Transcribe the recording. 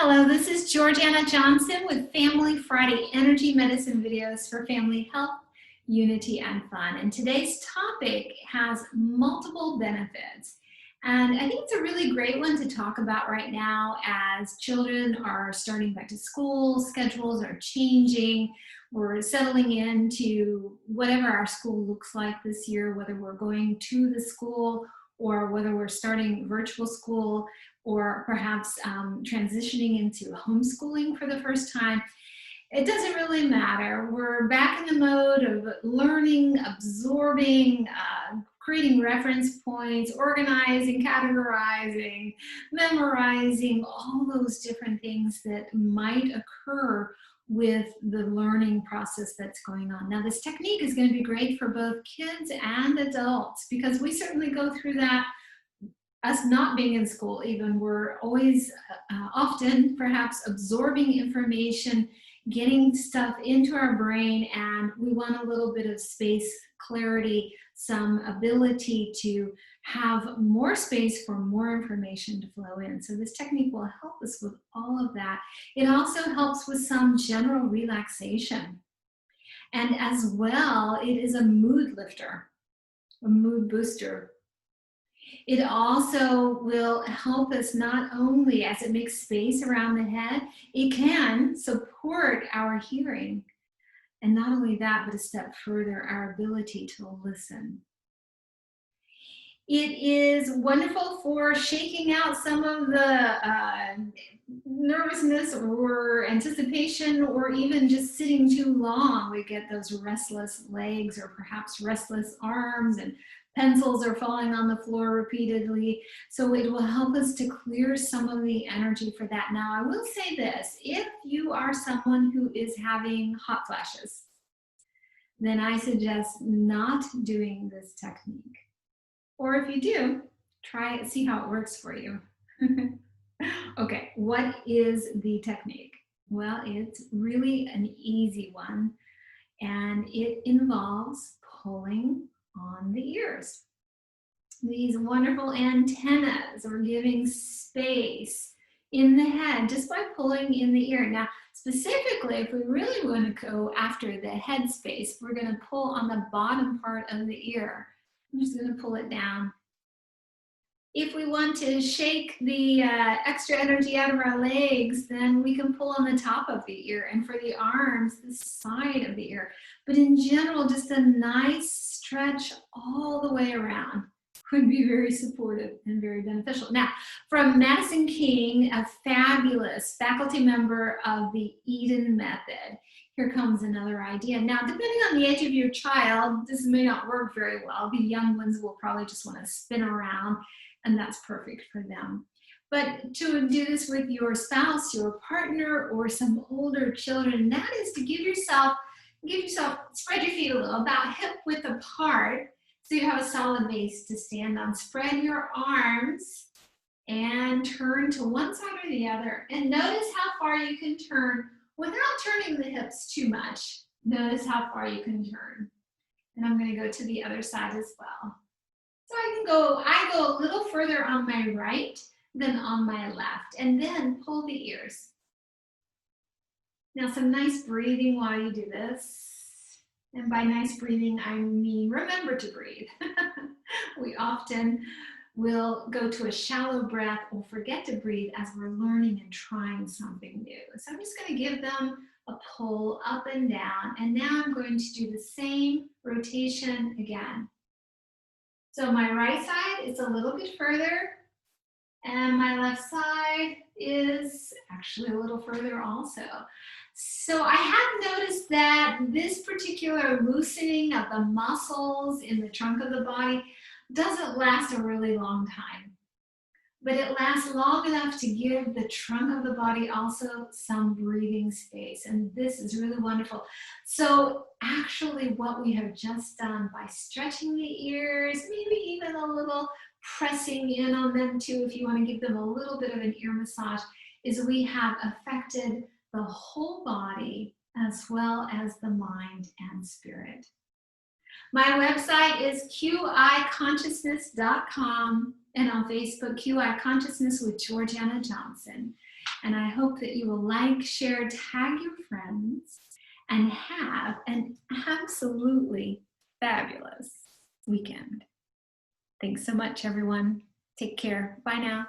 Hello, this is Georgiana Johnson with Family Friday Energy Medicine videos for family health, unity, and fun. And today's topic has multiple benefits. And I think it's a really great one to talk about right now as children are starting back to school, schedules are changing, we're settling into whatever our school looks like this year, whether we're going to the school or whether we're starting virtual school, or perhaps transitioning into homeschooling for the first time. It doesn't really matter. We're back in the mode of learning, absorbing, creating reference points, organizing, categorizing, memorizing, all those different things that might occur with the learning process that's going on. Now, this technique is going to be great for both kids and adults because we certainly go through that. Us not being in school even, we're always often perhaps absorbing information, getting stuff into our brain, and we want a little bit of space, clarity, some ability to have more space for more information to flow in. So this technique will help us with all of that. It also helps with some general relaxation. And as well, it is a mood lifter, a mood booster. It also will help us not only as it makes space around the head, it can support our hearing. And not only that, but a step further, our ability to listen. It is wonderful for shaking out some of the nervousness or anticipation, or even just sitting too long. We get those restless legs or perhaps restless arms, and pencils are falling on the floor repeatedly. So it will help us to clear some of the energy for that. Now, I will say this, if you are someone who is having hot flashes, then I suggest not doing this technique. Or if you do, try it, see how it works for you. Okay, what is the technique? Well, it's really an easy one, and it involves pulling on the ears. These wonderful antennas are giving space in the head just by pulling in the ear. Now, specifically, if we really want to go after the head space, we're going to pull on the bottom part of the ear. I'm just going to pull it down. If we want to shake the extra energy out of our legs, then we can pull on the top of the ear, and for the arms, the side of the ear. But in general, just a nice stretch all the way around would be very supportive and very beneficial. Now, from Madison King, a fabulous faculty member of the Eden Method, here comes another idea. Now, depending on the age of your child, this may not work very well. The young ones will probably just want to spin around, and that's perfect for them. But to do this with your spouse, your partner, or some older children, that is to give yourself, spread your feet a little, about hip width apart, so you have a solid base to stand on. Spread your arms and turn to one side or the other. And notice how far you can turn without turning the hips too much. Notice how far you can turn. And I'm going to go to the other side as well. So I go a little further on my right than on my left, and then pull the ears. Now, some nice breathing while you do this. And by nice breathing, I mean remember to breathe. We often will go to a shallow breath or forget to breathe as we're learning and trying something new. So I'm just going to give them a pull up and down. And now I'm going to do the same rotation again. So my right side is a little bit further, and my left side is actually a little further also. So I have noticed that this particular loosening of the muscles in the trunk of the body doesn't last a really long time, but it lasts long enough to give the trunk of the body also some breathing space, and this is really wonderful. So actually what we have just done by stretching the ears, maybe even a little pressing in on them too, if you want to give them a little bit of an ear massage, is we have affected the whole body as well as the mind and spirit. My website is QIconsciousness.com, and on Facebook, QI Consciousness with Georgiana Johnson. And I hope that you will like, share, tag your friends, and have an absolutely fabulous weekend. Thanks so much, everyone. Take care. Bye now.